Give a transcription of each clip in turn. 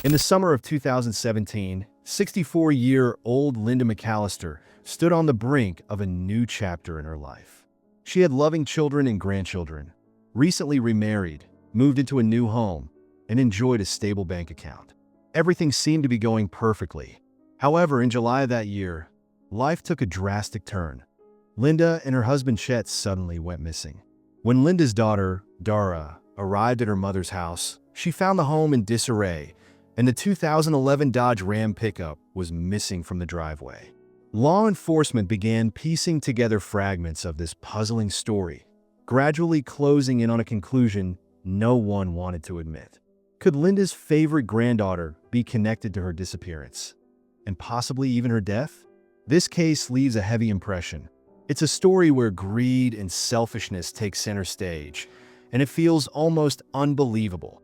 In the summer of 2017, 64-year-old Linda McAllister stood on the brink of a new chapter in her life. She had loving children and grandchildren, recently remarried, moved into a new home, and enjoyed a stable bank account. Everything seemed to be going perfectly. However, in July of that year, life took a drastic turn. Linda and her husband Chet suddenly went missing. When Linda's daughter, Dara, arrived at her mother's house, she found the home in disarray, and the 2011 Dodge Ram pickup was missing from the driveway. Law enforcement began piecing together fragments of this puzzling story, gradually closing in on a conclusion no one wanted to admit. Could Linda's favorite granddaughter be connected to her disappearance, and possibly even her death? This case leaves a heavy impression. It's a story where greed and selfishness take center stage, and it feels almost unbelievable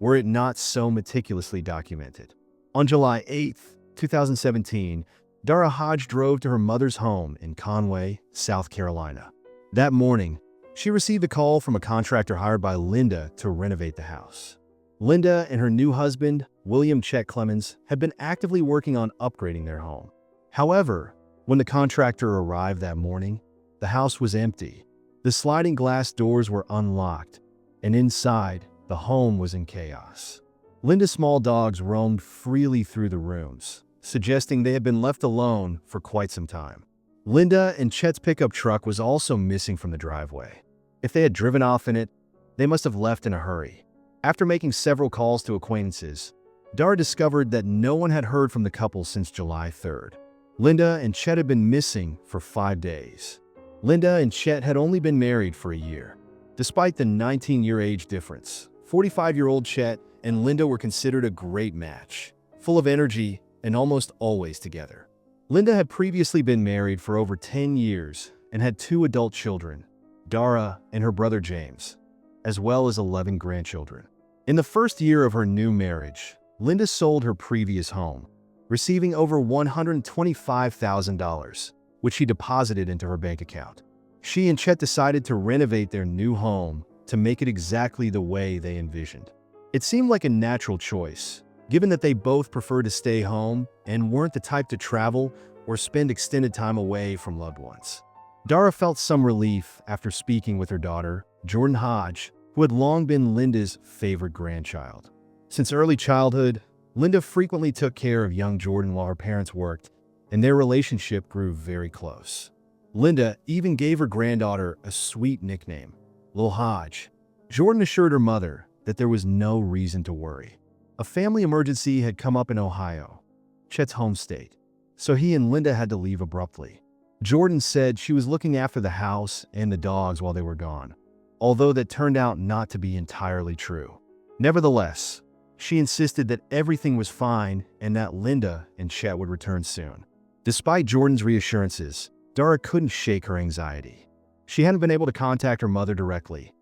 were it not so meticulously documented. On July 8, 2017, Dara Hodge drove to her mother's home in Conway, South Carolina. That morning, she received a call from a contractor hired by Linda to renovate the house. Linda and her new husband, William Chet Clemens, had been actively working on upgrading their home. However, when the contractor arrived that morning, the house was empty. The sliding glass doors were unlocked, and inside, the home was in chaos. Linda's small dogs roamed freely through the rooms, suggesting they had been left alone for quite some time. Linda and Chet's pickup truck was also missing from the driveway. If they had driven off in it, they must have left in a hurry. After making several calls to acquaintances, Dara discovered that no one had heard from the couple since July 3rd. Linda and Chet had been missing for 5 days. Linda and Chet had only been married for a year. Despite the 19-year age difference, 45-year-old Chet and Linda were considered a great match, full of energy and almost always together. Linda had previously been married for over 10 years and had 2 adult children, Dara and her brother James, as well as 11 grandchildren. In the first year of her new marriage, Linda sold her previous home, receiving over $125,000, which she deposited into her bank account. She and Chet decided to renovate their new home to make it exactly the way they envisioned. It seemed like a natural choice, given that they both preferred to stay home and weren't the type to travel or spend extended time away from loved ones. Dara felt some relief after speaking with her daughter, Jordan Hodge, who had long been Linda's favorite grandchild. Since early childhood, Linda frequently took care of young Jordan while her parents worked, and their relationship grew very close. Linda even gave her granddaughter a sweet nickname, Lil Hodge. Jordan assured her mother that there was no reason to worry. A family emergency had come up in Ohio, Chet's home state, so he and Linda had to leave abruptly. Jordan said she was looking after the house and the dogs while they were gone, although that turned out not to be entirely true. Nevertheless, she insisted that everything was fine and that Linda and Chet would return soon. Despite Jordan's reassurances, Dara couldn't shake her anxiety. She hadn't been able to contact her mother directly.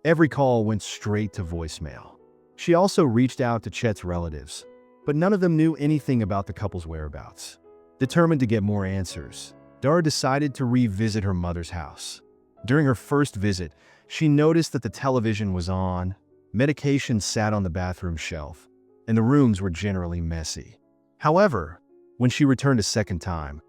Every call went straight to voicemail. She also reached out to Chet's relatives, but none of them knew anything about the couple's whereabouts. Determined to get more answers, Dara decided to revisit her mother's house. During her first visit, she noticed that the television was on, medication sat on the bathroom shelf, and the rooms were generally messy. However, when she returned a second time,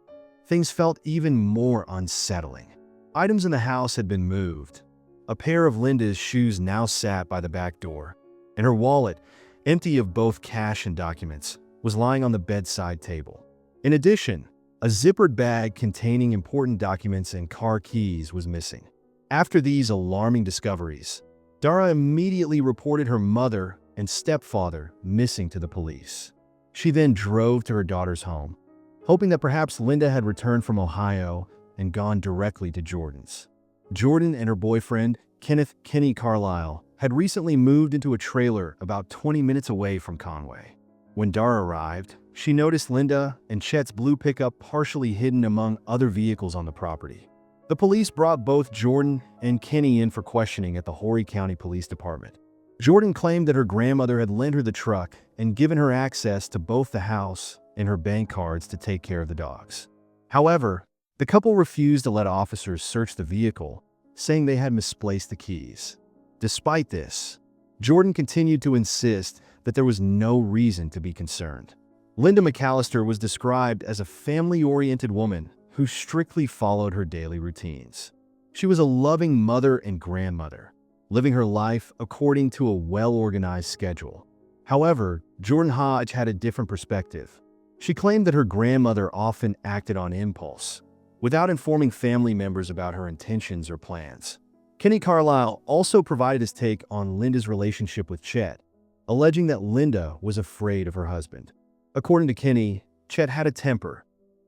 things felt even more unsettling. Items in the house had been moved. A pair of Linda's shoes now sat by the back door, and her wallet, empty of both cash and documents, was lying on the bedside table. In addition, a zippered bag containing important documents and car keys was missing. After these alarming discoveries, Dara immediately reported her mother and stepfather missing to the police. She then drove to her daughter's home, hoping that perhaps Linda had returned from Ohio and gone directly to Jordan's. Jordan and her boyfriend, Kenneth "Kenny" Carlisle, had recently moved into a trailer about 20 minutes away from Conway. When Dara arrived, she noticed Linda and Chet's blue pickup partially hidden among other vehicles on the property. The police brought both Jordan and Kenny in for questioning at the Horry County Police Department. Jordan claimed that her grandmother had lent her the truck and given her access to both the house and her bank cards to take care of the dogs. However, the couple refused to let officers search the vehicle, saying they had misplaced the keys. Despite this, Jordan continued to insist that there was no reason to be concerned. Linda McAllister was described as a family-oriented woman who strictly followed her daily routines. She was a loving mother and grandmother, living her life according to a well-organized schedule. However, Jordan Hodge had a different perspective. She claimed that her grandmother often acted on impulse, without informing family members about her intentions or plans. Kenny Carlisle also provided his take on Linda's relationship with Chet, alleging that Linda was afraid of her husband. According to Kenny, Chet had a temper.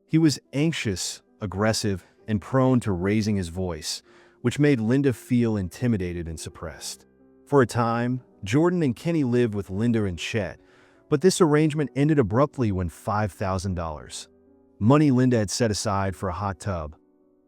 He was anxious, aggressive, and prone to raising his voice, which made Linda feel intimidated and suppressed. For a time, Jordan and Kenny lived with Linda and Chet, but this arrangement ended abruptly when $5,000, money Linda had set aside for a hot tub,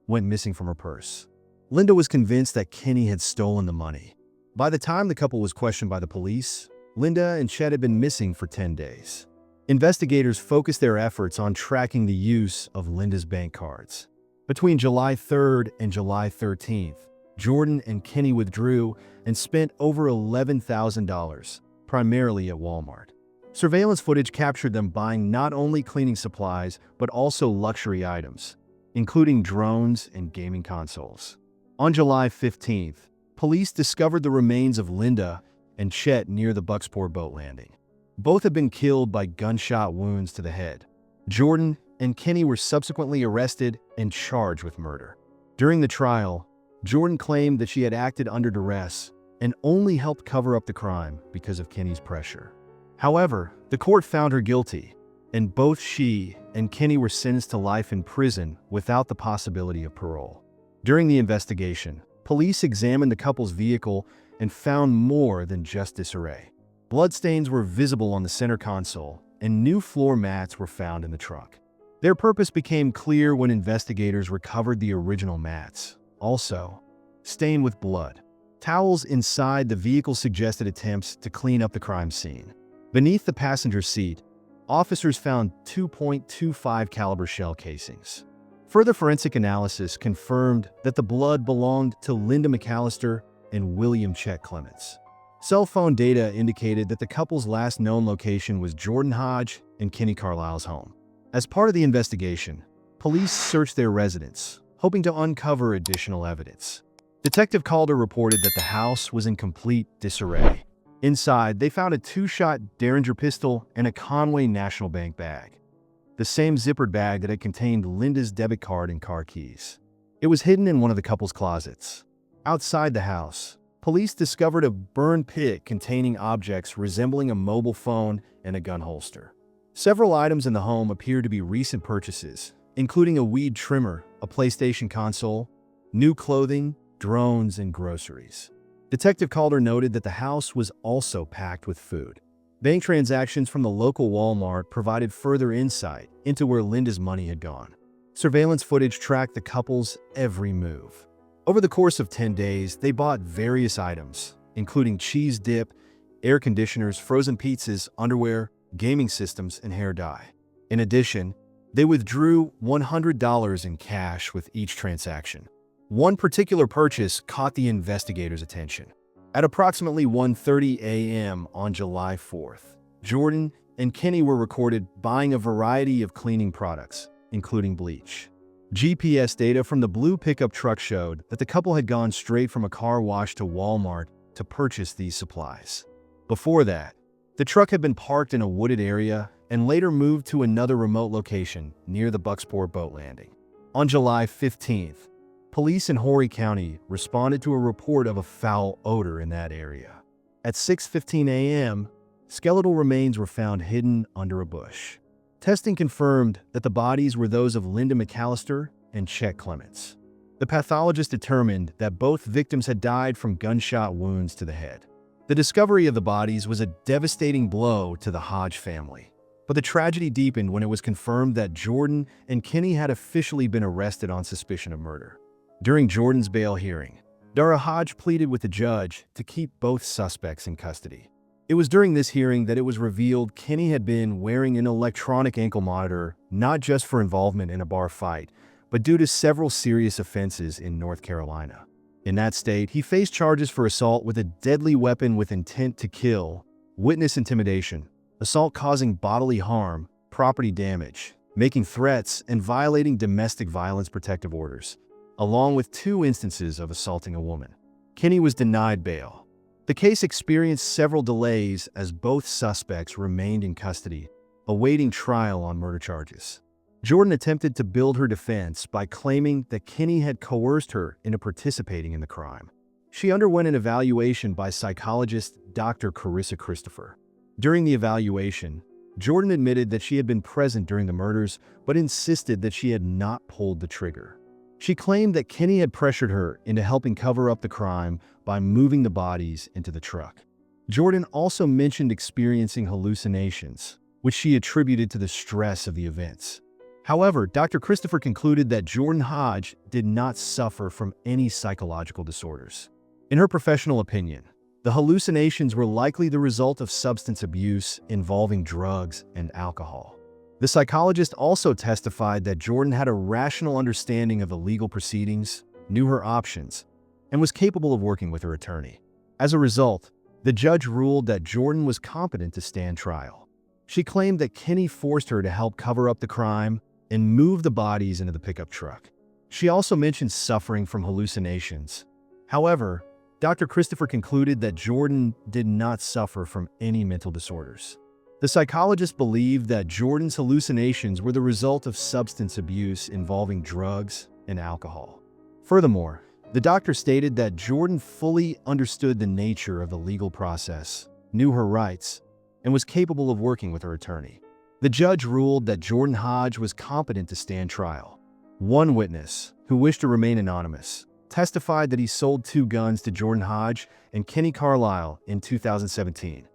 went missing from her purse. Linda was convinced that Kenny had stolen the money. By the time the couple was questioned by the police, Linda and Chet had been missing for 10 days. Investigators focused their efforts on tracking the use of Linda's bank cards. Between July 3rd and July 13th, Jordan and Kenny withdrew and spent over $11,000, primarily at Walmart. Surveillance footage captured them buying not only cleaning supplies, but also luxury items, including drones and gaming consoles. On July 15th, police discovered the remains of Linda and Chet near the Bucksport boat landing. Both had been killed by gunshot wounds to the head. Jordan and Kenny were subsequently arrested and charged with murder. During the trial, Jordan claimed that she had acted under duress and only helped cover up the crime because of Kenny's pressure. However, the court found her guilty, and both she and Kenny were sentenced to life in prison without the possibility of parole. During the investigation, police examined the couple's vehicle and found more than just disarray. Bloodstains were visible on the center console, and new floor mats were found in the truck. Their purpose became clear when investigators recovered the original mats, also stained with blood. Towels inside the vehicle suggested attempts to clean up the crime scene. Beneath the passenger seat, officers found 2.25 caliber shell casings. Further forensic analysis confirmed that the blood belonged to Linda McAllister and William Chet Clemens. Cell phone data indicated that the couple's last known location was Jordan Hodge and Kenny Carlisle's home. As part of the investigation, police searched their residence, hoping to uncover additional evidence. Detective Calder reported that the house was in complete disarray. Inside, they found a two-shot Derringer pistol and a Conway National Bank bag, the same zippered bag that had contained Linda's debit card and car keys. It was hidden in one of the couple's closets. Outside the house, police discovered a burn pit containing objects resembling a mobile phone and a gun holster. Several items in the home appeared to be recent purchases, including a weed trimmer, a PlayStation console, new clothing, drones, and groceries. Detective Calder noted that the house was also packed with food. Bank transactions from the local Walmart provided further insight into where Linda's money had gone. Surveillance footage tracked the couple's every move. Over the course of 10 days, they bought various items, including cheese dip, air conditioners, frozen pizzas, underwear, gaming systems, and hair dye. In addition, they withdrew $100 in cash with each transaction. One particular purchase caught the investigators' attention. At approximately 1:30 a.m. on July 4th, Jordan and Kenny were recorded buying a variety of cleaning products, including bleach. GPS data from the blue pickup truck showed that the couple had gone straight from a car wash to Walmart to purchase these supplies. Before that, the truck had been parked in a wooded area and later moved to another remote location near the Bucksport boat landing. On July 15th, police in Horry County responded to a report of a foul odor in that area. At 6:15 a.m., skeletal remains were found hidden under a bush. Testing confirmed that the bodies were those of Linda McAllister and Chet Clemens. The pathologist determined that both victims had died from gunshot wounds to the head. The discovery of the bodies was a devastating blow to the Hodge family. But the tragedy deepened when it was confirmed that Jordan and Kenny had officially been arrested on suspicion of murder. During Jordan's bail hearing, Dara Hodge pleaded with the judge to keep both suspects in custody. It was during this hearing that it was revealed Kenny had been wearing an electronic ankle monitor not just for involvement in a bar fight, but due to several serious offenses in North Carolina. In that state, he faced charges for assault with a deadly weapon with intent to kill, witness intimidation, assault causing bodily harm, property damage, making threats, and violating domestic violence protective orders, along with 2 instances of assaulting a woman. Kinney was denied bail. The case experienced several delays as both suspects remained in custody, awaiting trial on murder charges. Jordan attempted to build her defense by claiming that Kinney had coerced her into participating in the crime. She underwent an evaluation by psychologist Dr. Carissa Christopher. During the evaluation, Jordan admitted that she had been present during the murders, but insisted that she had not pulled the trigger. She claimed that Kinney had pressured her into helping cover up the crime by moving the bodies into the truck. Jordan also mentioned experiencing hallucinations, which she attributed to the stress of the events. However, Dr. Christopher concluded that Jordan Hodge did not suffer from any psychological disorders. In her professional opinion, the hallucinations were likely the result of substance abuse involving drugs and alcohol. The psychologist also testified that Jordan had a rational understanding of the legal proceedings, knew her options, and was capable of working with her attorney. As a result, the judge ruled that Jordan was competent to stand trial. She claimed that Kinney forced her to help cover up the crime and move the bodies into the pickup truck. She also mentioned suffering from hallucinations. However, Dr. Christopher concluded that Jordan did not suffer from any mental disorders. The psychologist believed that Jordan's hallucinations were the result of substance abuse involving drugs and alcohol. Furthermore, the doctor stated that Jordan fully understood the nature of the legal process, knew her rights, and was capable of working with her attorney. The judge ruled that Jordan Hodge was competent to stand trial. One witness, who wished to remain anonymous, testified that he sold 2 guns to Jordan Hodge and Kenny Carlisle in 2017.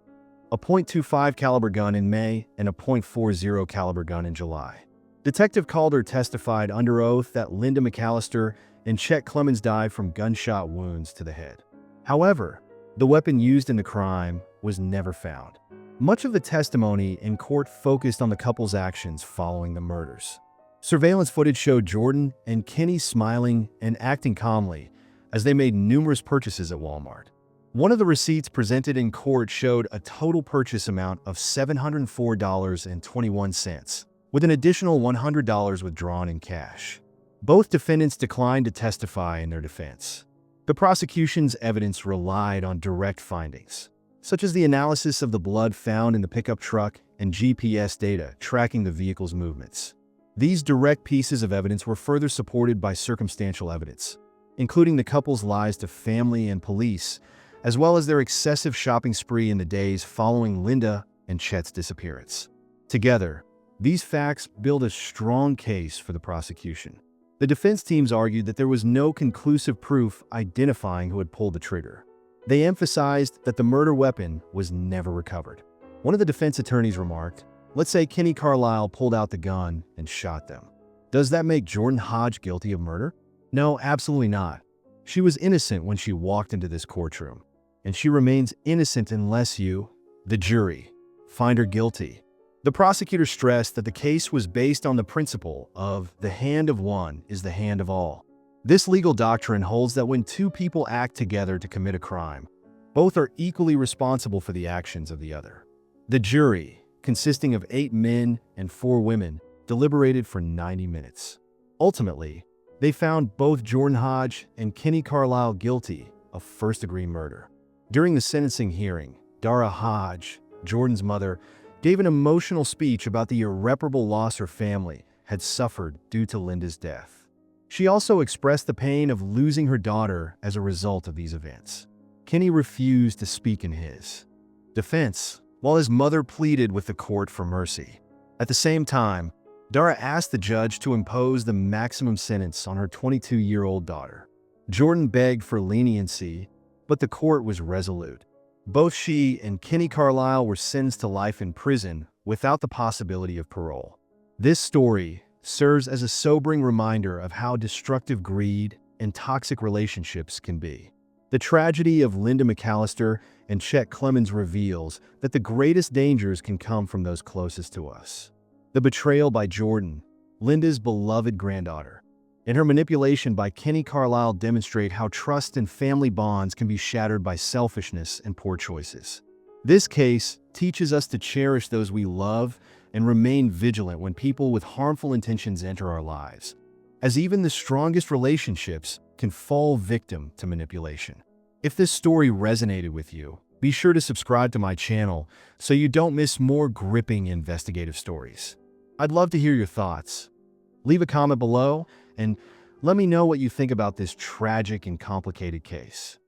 A .25 caliber gun in May and a .40 caliber gun in July. Detective Calder testified under oath that Linda McAllister and Chet Clemens died from gunshot wounds to the head. However, the weapon used in the crime was never found. Much of the testimony in court focused on the couple's actions following the murders. Surveillance footage showed Jordan and Kenny smiling and acting calmly as they made numerous purchases at Walmart. One of the receipts presented in court showed a total purchase amount of $704.21, with an additional $100 withdrawn in cash. Both defendants declined to testify in their defense. The prosecution's evidence relied on direct findings, such as the analysis of the blood found in the pickup truck and GPS data tracking the vehicle's movements. These direct pieces of evidence were further supported by circumstantial evidence, including the couple's lies to family and police, as well as their excessive shopping spree in the days following Linda and Chet's disappearance. Together, these facts build a strong case for the prosecution. The defense teams argued that there was no conclusive proof identifying who had pulled the trigger. They emphasized that the murder weapon was never recovered. One of the defense attorneys remarked, "Let's say Kenny Carlisle pulled out the gun and shot them. Does that make Jordan Hodge guilty of murder? No, absolutely not. She was innocent when she walked into this courtroom, and she remains innocent unless you, the jury, find her guilty." The prosecutor stressed that the case was based on the principle of the hand of one is the hand of all. This legal doctrine holds that when 2 people act together to commit a crime, both are equally responsible for the actions of the other. The jury, consisting of 8 men and 4 women, deliberated for 90 minutes. Ultimately, they found both Jordan Hodge and Kenny Carlisle guilty of first-degree murder. During the sentencing hearing, Dara Hodge, Jordan's mother, gave an emotional speech about the irreparable loss her family had suffered due to Linda's death. She also expressed the pain of losing her daughter as a result of these events. Kenny refused to speak in his defense, while his mother pleaded with the court for mercy. At the same time, Dara asked the judge to impose the maximum sentence on her 22-year-old daughter. Jordan begged for leniency, but the court was resolute. Both she and Kenny Carlisle were sentenced to life in prison without the possibility of parole. This story serves as a sobering reminder of how destructive greed and toxic relationships can be. The tragedy of Linda McAllister and Chet Clemens reveals that the greatest dangers can come from those closest to us. The betrayal by Jordan, Linda's beloved granddaughter, and her manipulation by Kenny Carlisle demonstrate how trust and family bonds can be shattered by selfishness and poor choices. This case teaches us to cherish those we love and remain vigilant when people with harmful intentions enter our lives, as even the strongest relationships can fall victim to manipulation. If this story resonated with you, be sure to subscribe to my channel so you don't miss more gripping investigative stories. I'd love to hear your thoughts. Leave a comment below and let me know what you think about this tragic and complicated case.